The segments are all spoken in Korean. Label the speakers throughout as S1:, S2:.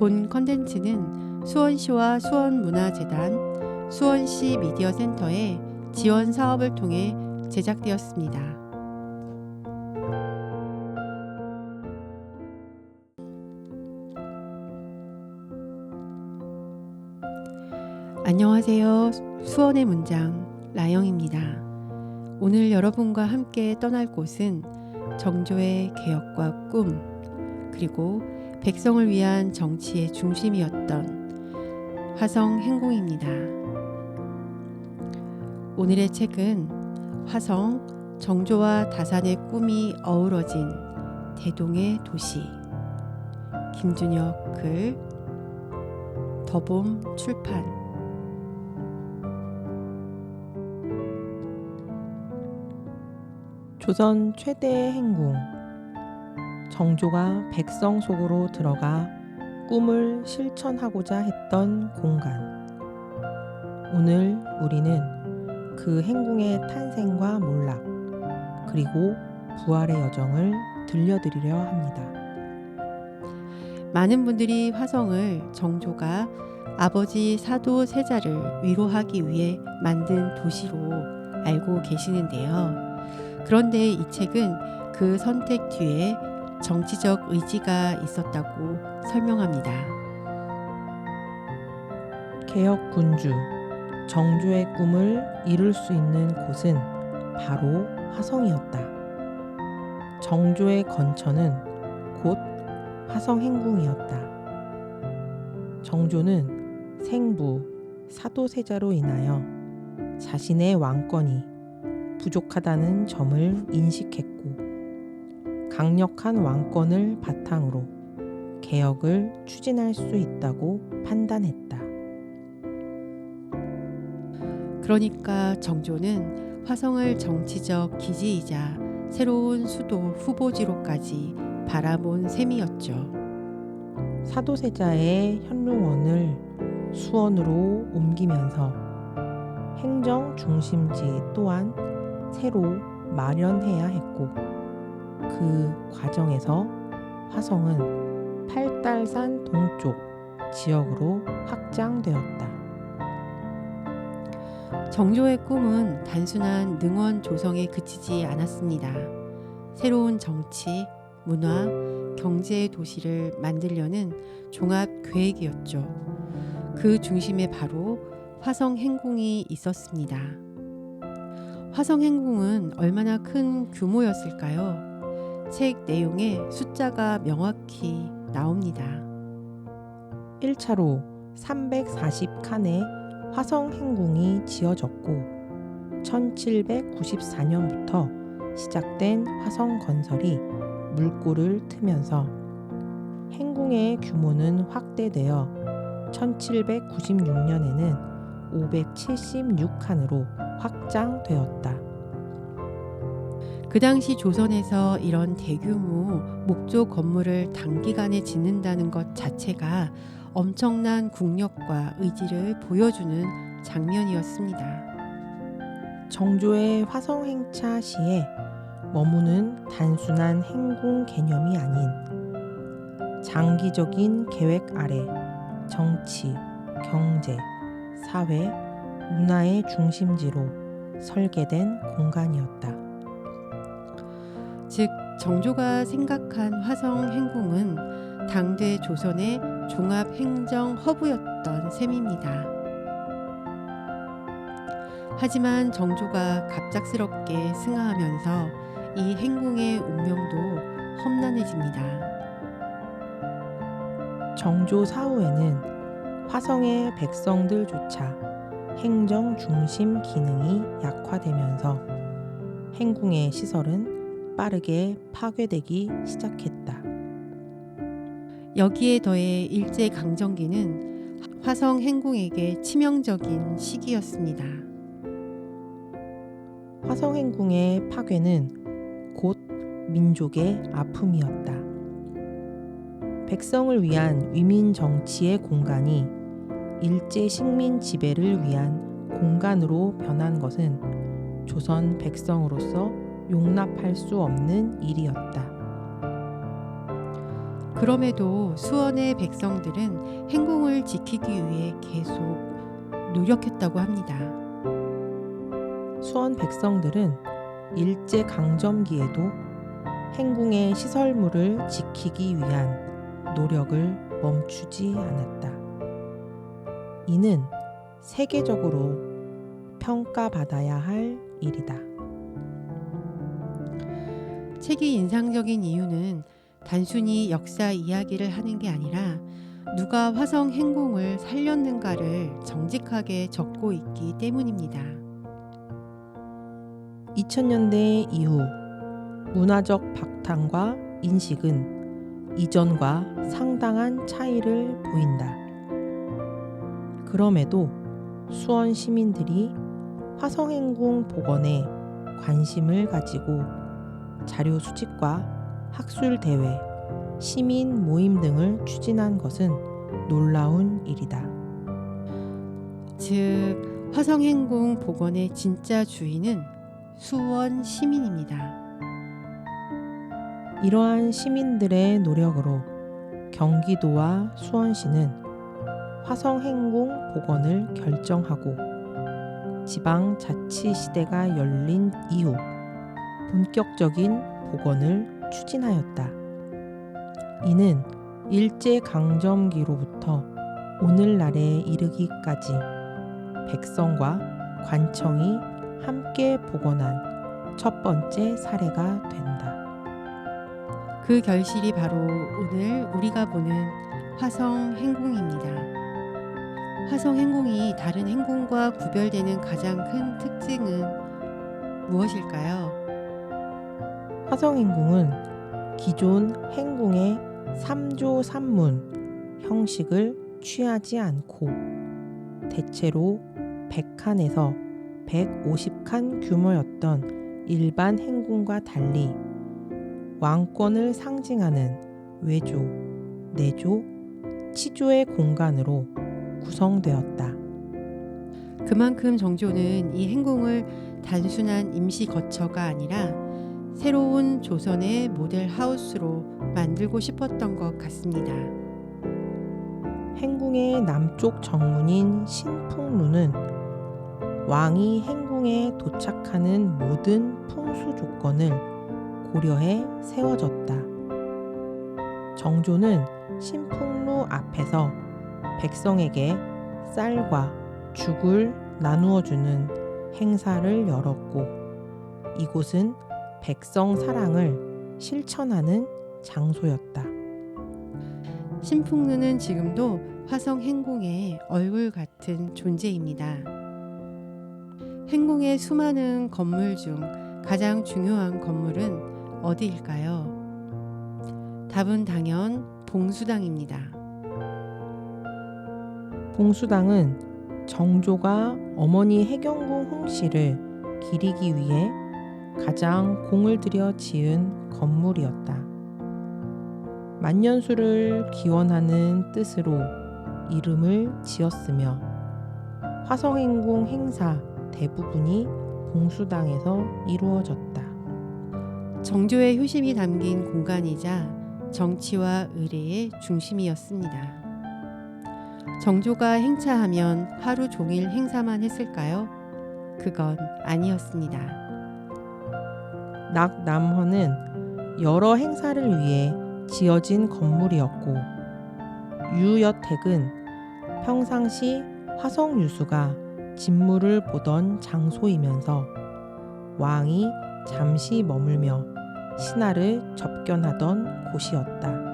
S1: 본 컨텐츠는 수원시와 수원문화재단, 수원시 미디어센터의 지원 사업을 통해 제작되었습니다. 안녕하세요. 수원의 문장 라영입니다. 오늘 여러분과 함께 떠날 곳은 정조의 개혁과 꿈, 그리고 백성을 위한 정치의 중심이었던 화성 행궁입니다. 오늘의 책은 화성, 정조와 다산의 꿈이 어우러진 대동의 도시, 김준혁 글, 더봄 출판.
S2: 조선 최대의 행궁. 정조가 백성 속으로 들어가 꿈을 실천하고자 했던 공간. 오늘 우리는 그 행궁의 탄생과 몰락, 그리고 부활의 여정을 들려드리려 합니다.
S1: 많은 분들이 화성을 정조가 아버지 사도 세자를 위로하기 위해 만든 도시로 알고 계시는데요. 그런데 이 책은 그 선택 뒤에 정치적 의지가 있었다고 설명합니다.
S2: 개혁 군주, 정조의 꿈을 이룰 수 있는 곳은 바로 화성이었다. 정조의 건처는 곧 화성 행궁이었다. 정조는 생부, 사도세자로 인하여 자신의 왕권이 부족하다는 점을 인식했고, 강력한 왕권을 바탕으로 개혁을 추진할 수 있다고 판단했다.
S1: 그러니까 정조는 화성을 정치적 기지이자 새로운 수도 후보지로까지 바라본 셈이었죠.
S2: 사도세자의 현룡원을 수원으로 옮기면서 행정 중심지 또한 새로 마련해야 했고, 그 과정에서 화성은 팔달산 동쪽 지역으로 확장되었다.
S1: 정조의 꿈은 단순한 능원 조성에 그치지 않았습니다. 새로운 정치, 문화, 경제의 도시를 만들려는 종합 계획이었죠. 그 중심에 바로 화성 행궁이 있었습니다. 화성 행궁은 얼마나 큰 규모였을까요? 책 내용에 숫자가 명확히 나옵니다.
S2: 1차로 340칸의 화성 행궁이 지어졌고, 1794년부터 시작된 화성 건설이 물꼬를 트면서 행궁의 규모는 확대되어 1796년에는 576칸으로 확장되었다.
S1: 그 당시 조선에서 이런 대규모 목조 건물을 단기간에 짓는다는 것 자체가 엄청난 국력과 의지를 보여주는 장면이었습니다.
S2: 정조의 화성 행차 시에 머무는 단순한 행궁 개념이 아닌 장기적인 계획 아래 정치, 경제, 사회, 문화의 중심지로 설계된 공간이었다.
S1: 즉 정조가 생각한 화성 행궁은 당대 조선의 종합 행정 허브였던 셈입니다. 하지만 정조가 갑작스럽게 승하하면서 이 행궁의 운명도 험난해집니다.
S2: 정조 사후에는 화성의 백성들조차 행정 중심 기능이 약화되면서 행궁의 시설은 빠르게 파괴되기 시작했다.
S1: 여기에 더해 일제강점기는 화성 행궁에게 치명적인 시기였습니다.
S2: 화성 행궁의 파괴는 곧 민족의 아픔이었다. 백성을 위한 위민 정치의 공간이 일제 식민 지배를 위한 공간으로 변한 것은 조선 백성으로서 용납할 수 없는 일이었다.
S1: 그럼에도 수원의 백성들은 행궁을 지키기 위해 계속 노력했다고 합니다.
S2: 수원 백성들은 일제 강점기에도 행궁의 시설물을 지키기 위한 노력을 멈추지 않았다. 이는 세계적으로 평가받아야 할 일이다.
S1: 책이 인상적인 이유는 단순히 역사 이야기를 하는 게 아니라 누가 화성 행궁을 살렸는가를 정직하게 적고 있기 때문입니다.
S2: 2000년대 이후 문화적 박탕과 인식은 이전과 상당한 차이를 보인다. 그럼에도 수원 시민들이 화성행궁 복원에 관심을 가지고 자료 수집과 학술 대회, 시민 모임 등을 추진한 것은 놀라운 일이다.
S1: 즉, 화성행궁 복원의 진짜 주인은 수원 시민입니다.
S2: 이러한 시민들의 노력으로 경기도와 수원시는 화성행궁 복원을 결정하고 지방자치시대가 열린 이후 본격적인 복원을 추진하였다. 이는 일제강점기로부터 오늘날에 이르기까지 백성과 관청이 함께 복원한 첫 번째 사례가 된다.
S1: 그 결실이 바로 오늘 우리가 보는 화성행궁입니다. 화성행궁이 다른 행궁과 구별되는 가장 큰 특징은 무엇일까요?
S2: 화성행궁은 기존 행궁의 3조 3문 형식을 취하지 않고 대체로 100칸에서 150칸 규모였던 일반 행궁과 달리 왕권을 상징하는 외조, 내조, 치조의 공간으로 구성되었다.
S1: 그만큼 정조는 이 행궁을 단순한 임시 거처가 아니라 새로운 조선의 모델 하우스로 만들고 싶었던 것 같습니다.
S2: 행궁의 남쪽 정문인 신풍루는 왕이 행궁에 도착하는 모든 풍수 조건을 고려해 세워졌다. 정조는 신풍루 앞에서 백성에게 쌀과 죽을 나누어 주는 행사를 열었고 이곳은 백성 사랑을 실천하는 장소였다.
S1: 신풍루는 지금도 화성행궁의 얼굴 같은 존재입니다. 행궁의 수많은 건물 중 가장 중요한 건물은 어디일까요? 답은 당연 봉수당입니다.
S2: 봉수당은 정조가 어머니 해경궁 홍씨를 기리기 위해 가장 공을 들여 지은 건물이었다. 만년수를 기원하는 뜻으로 이름을 지었으며 화성행궁 행사 대부분이 봉수당에서 이루어졌다.
S1: 정조의 효심이 담긴 공간이자 정치와 의례의 중심이었습니다. 정조가 행차하면 하루 종일 행사만 했을까요? 그건 아니었습니다.
S2: 낙남헌은 여러 행사를 위해 지어진 건물이었고 유여택은 평상시 화성유수가 진물을 보던 장소이면서 왕이 잠시 머물며 신하를 접견하던 곳이었다.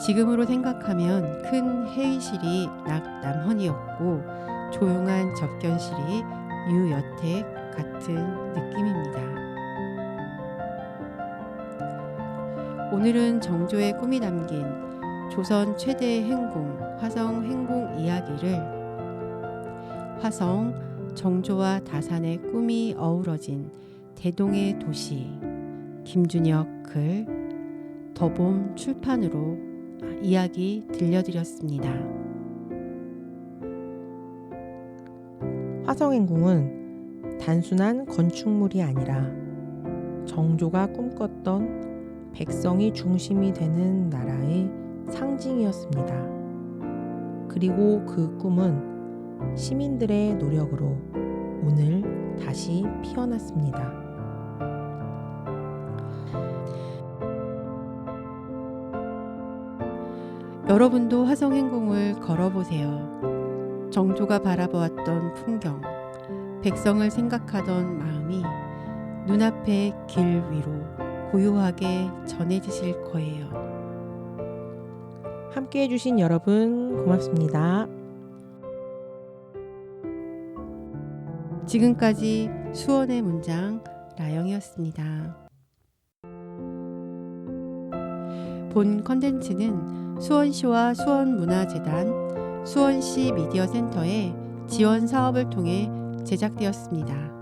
S1: 지금으로 생각하면 큰 회의실이 낙남헌이었고 조용한 접견실이 유여택 같은 느낌입니다. 오늘은 정조의 꿈이 담긴 조선 최대 행궁 화성 행궁 이야기를 화성 정조와 다산의 꿈이 어우러진 대동의 도시 김준혁 글 더봄 출판으로 이야기 들려드렸습니다.
S2: 화성행궁은 단순한 건축물이 아니라 정조가 꿈꿨던 백성이 중심이 되는 나라의 상징이었습니다. 그리고 그 꿈은 시민들의 노력으로 오늘 다시 피어났습니다.
S1: 여러분도 화성행궁을 걸어보세요. 정조가 바라보았던 풍경, 백성을 생각하던 마음이 눈앞의 길 위로 고요하게 전해지실 거예요.
S2: 함께 해주신 여러분 고맙습니다.
S1: 지금까지 수원의 문장 나영이었습니다. 본 컨텐츠는 수원시와 수원문화재단, 수원시 미디어센터의 지원 사업을 통해 제작되었습니다.